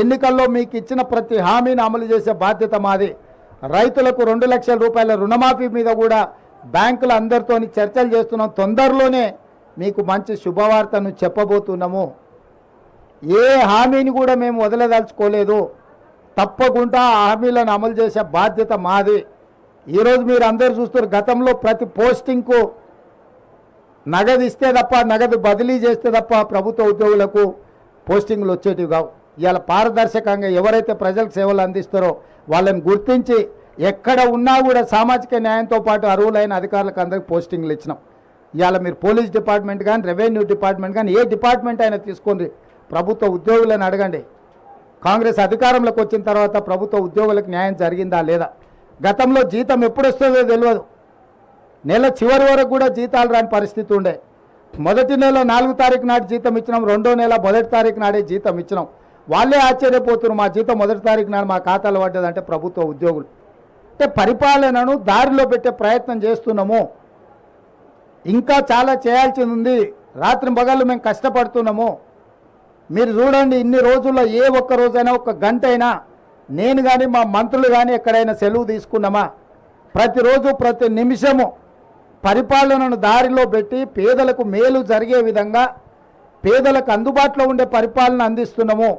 ఎన్నికల్లో మీకు ఇచ్చిన ప్రతి హామీని అమలు చేసే బాధ్యత మాది. రైతులకు 2 లక్షల రూపాయల రుణమాఫీ మీద కూడా బ్యాంకుల అందరితో చర్చలు చేస్తున్నాం. తొందరలోనే మీకు మంచి శుభవార్తను చెప్పబోతున్నాము. ఏ హామీని కూడా మేము వదలదలుచుకోలేదు. తప్పకుండా ఆ హామీలను అమలు చేసే బాధ్యత మాది. ఈరోజు మీరు అందరూ చూస్తారు, గతంలో ప్రతి పోస్టింగ్కు నగదు ఇస్తే తప్ప, నగదు బదిలీ చేస్తే తప్ప ప్రభుత్వ ఉద్యోగులకు పోస్టింగ్లు వచ్చేటివి కావు. ఇవాళ పారదర్శకంగా ఎవరైతే ప్రజలకు సేవలు అందిస్తారో వాళ్ళని గుర్తించి ఎక్కడ ఉన్నా కూడా సామాజిక న్యాయంతో పాటు అర్హులైన అధికారులకు అందరికీ పోస్టింగ్లు ఇచ్చినాం. ఇవాళ మీరు పోలీస్ డిపార్ట్మెంట్ కానీ, రెవెన్యూ డిపార్ట్మెంట్ కానీ, ఏ డిపార్ట్మెంట్ అయినా తీసుకోండి, ప్రభుత్వ ఉద్యోగులను అడగండి. కాంగ్రెస్ అధికారంలోకి వచ్చిన తర్వాత ప్రభుత్వ ఉద్యోగులకు న్యాయం జరిగిందా లేదా? గతంలో జీతం ఎప్పుడు వస్తుందో తెలియదు. నెల చివరి వరకు కూడా జీతాలు రాని పరిస్థితి ఉండే. మొదటి నెల 4 తారీఖు నాటి జీతం ఇచ్చినాం, రెండో నెల 1 తారీఖు నాడే జీతం ఇచ్చినాం. వాళ్ళే ఆశ్చర్యపోతున్నారు, మా జీతం 1 తారీఖు నాడు మా ఖాతాలో పడ్డదంటే ప్రభుత్వ ఉద్యోగులు. అంటే పరిపాలనను దారిలో పెట్టే ప్రయత్నం చేస్తున్నాము. ఇంకా చాలా చేయాల్సింది ఉంది. రాత్రి పగళ్ళు మేము కష్టపడుతున్నాము. మీరు చూడండి, ఇన్ని రోజుల్లో ఏ ఒక్క రోజైనా, ఒక్క గంట అయినా నేను కానీ మా మంత్రులు కానీ ఎక్కడైనా సెలవు తీసుకున్నామా? ప్రతిరోజు ప్రతి నిమిషము పరిపాలనను దారిలో పెట్టి పేదలకు మేలు జరిగే విధంగా, పేదలకు అందుబాటులో ఉండే పరిపాలన అందిస్తున్నాము.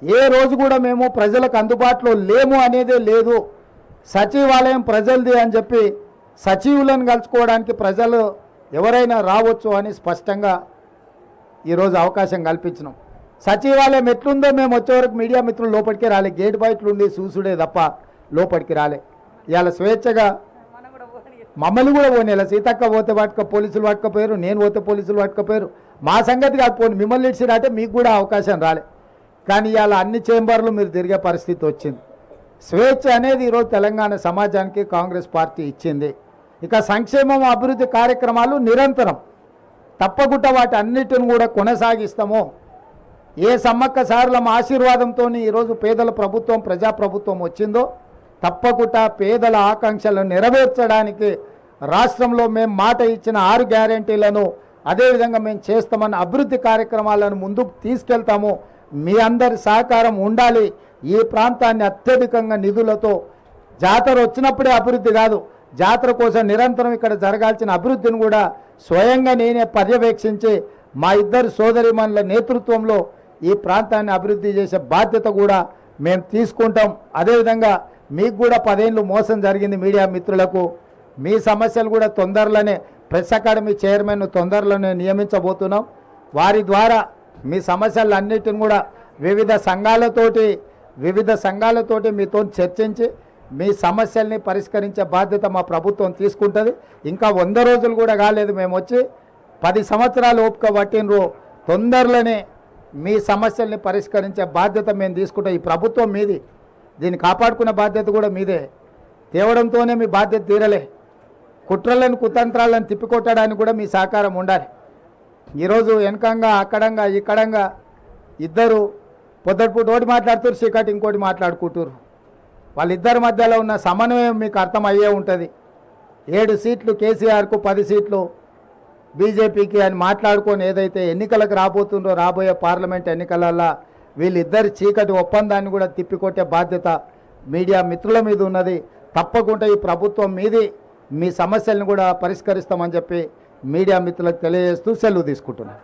ఏ రోజు కూడా మేము ప్రజలకు అందుబాటులో లేము అనేదే లేదు. సచివాలయం ప్రజలది అని చెప్పి సచివులను కలుసుకోవడానికి ప్రజలు ఎవరైనా రావచ్చు అని స్పష్టంగా ఈరోజు అవకాశం కల్పించినాం. సచివాలయం ఎట్లుందో మేము వచ్చేవరకు మీడియా మిత్రులు లోపలికి రాలే, గేట్ బయటలు ఉండి చూసుడే తప్ప లోపలికి రాలే. ఇవాళ స్వేచ్ఛగా మమ్మల్ని కూడా పోనీలా. సీతక్క పోతే పట్టుక పోలీసులు పట్టుకపోయారు, నేను పోతే పోలీసులు పట్టుకపోయారు. మా సంగతి కాదు, పోనీ మిమ్మల్ని ఇచ్చినట్టే మీకు కూడా అవకాశం రాలే. కానీ ఇవాళ అన్ని చేంబర్లు మీరు తిరిగే పరిస్థితి వచ్చింది. స్వేచ్ఛ అనేది ఈరోజు తెలంగాణ సమాజానికి కాంగ్రెస్ పార్టీ ఇచ్చింది. ఇక సంక్షేమం, అభివృద్ధి కార్యక్రమాలు నిరంతరం తప్పకుండా వాటి అన్నిటిని కూడా కొనసాగిస్తాము. ఏ సమ్మక్క సారలమ్మ ఆశీర్వాదంతో ఈరోజు పేదల ప్రభుత్వం, ప్రజాప్రభుత్వం వచ్చిందో తప్పకుండా పేదల ఆకాంక్షలను నెరవేర్చడానికి రాష్ట్రంలో మేము మాట ఇచ్చిన 6 గ్యారెంటీలను అదేవిధంగా మేము చేస్తామన్న అభివృద్ధి కార్యక్రమాలను ముందుకు తీసుకెళ్తాము. మీ అందరి సహకారం ఉండాలి. ఈ ప్రాంతాన్ని అత్యధికంగా నిధులతో, జాతర వచ్చినప్పుడే అభివృద్ధి కాదు, జాతర కోసం నిరంతరం ఇక్కడ జరగాల్సిన అభివృద్ధిని కూడా స్వయంగా నేనే పర్యవేక్షించి మా ఇద్దరు సోదరిమణుల నేతృత్వంలో ఈ ప్రాంతాన్ని అభివృద్ధి చేసే బాధ్యత కూడా మేము తీసుకుంటాం. అదేవిధంగా మీకు కూడా 10 ఏళ్ళు మోసం జరిగింది మీడియా మిత్రులకు. మీ సమస్యలు కూడా తొందరలోనే ప్రెస్ అకాడమీ చైర్మన్ తొందరలోనే నియమించబోతున్నాం. వారి ద్వారా మీ సమస్యలన్నిటిని కూడా వివిధ సంఘాలతోటి మీతో చర్చించి మీ సమస్యల్ని పరిష్కరించే బాధ్యత మా ప్రభుత్వం తీసుకుంటుంది. ఇంకా 100 రోజులు కూడా కాలేదు, మేము వచ్చి 10 సంవత్సరాలు ఓపిక పట్టినరు. తొందరలోనే మీ సమస్యల్ని పరిష్కరించే బాధ్యత మేము తీసుకుంటాం. ఈ ప్రభుత్వం మీది, దీన్ని కాపాడుకునే బాధ్యత కూడా మీదే. తేవడంతోనే మీ బాధ్యత తీరలే. కుట్రలను, కుతంత్రాలను తిప్పికొట్టడానికి కూడా మీ సహకారం ఉండాలి. ఈరోజు వెనకంగా, అక్కడంగా, ఇక్కడంగా ఇద్దరు పొద్దుటిపూట ఒకటి మాట్లాడుతారు, చీకటి ఇంకోటి మాట్లాడుకుంటారు. వాళ్ళిద్దరి మధ్యలో ఉన్న సమన్వయం మీకు అర్థమయ్యే ఉంటుంది. 7 సీట్లు కేసీఆర్కు, 10 సీట్లు బీజేపీకి అని మాట్లాడుకొని ఏదైతే ఎన్నికలకు రాబోతుందో, రాబోయే పార్లమెంట్ ఎన్నికలలో వీళ్ళిద్దరి చీకటి ఒప్పందాన్ని కూడా తిప్పికొట్టే బాధ్యత మీడియా మిత్రుల మీద ఉన్నది. తప్పకుండా ఈ ప్రభుత్వం మీది, మీ సమస్యలను కూడా పరిష్కరిస్తామని చెప్పి మీడియా మిత్రులకు తెలియజేస్తూ సెలవు తీసుకుంటున్నాను.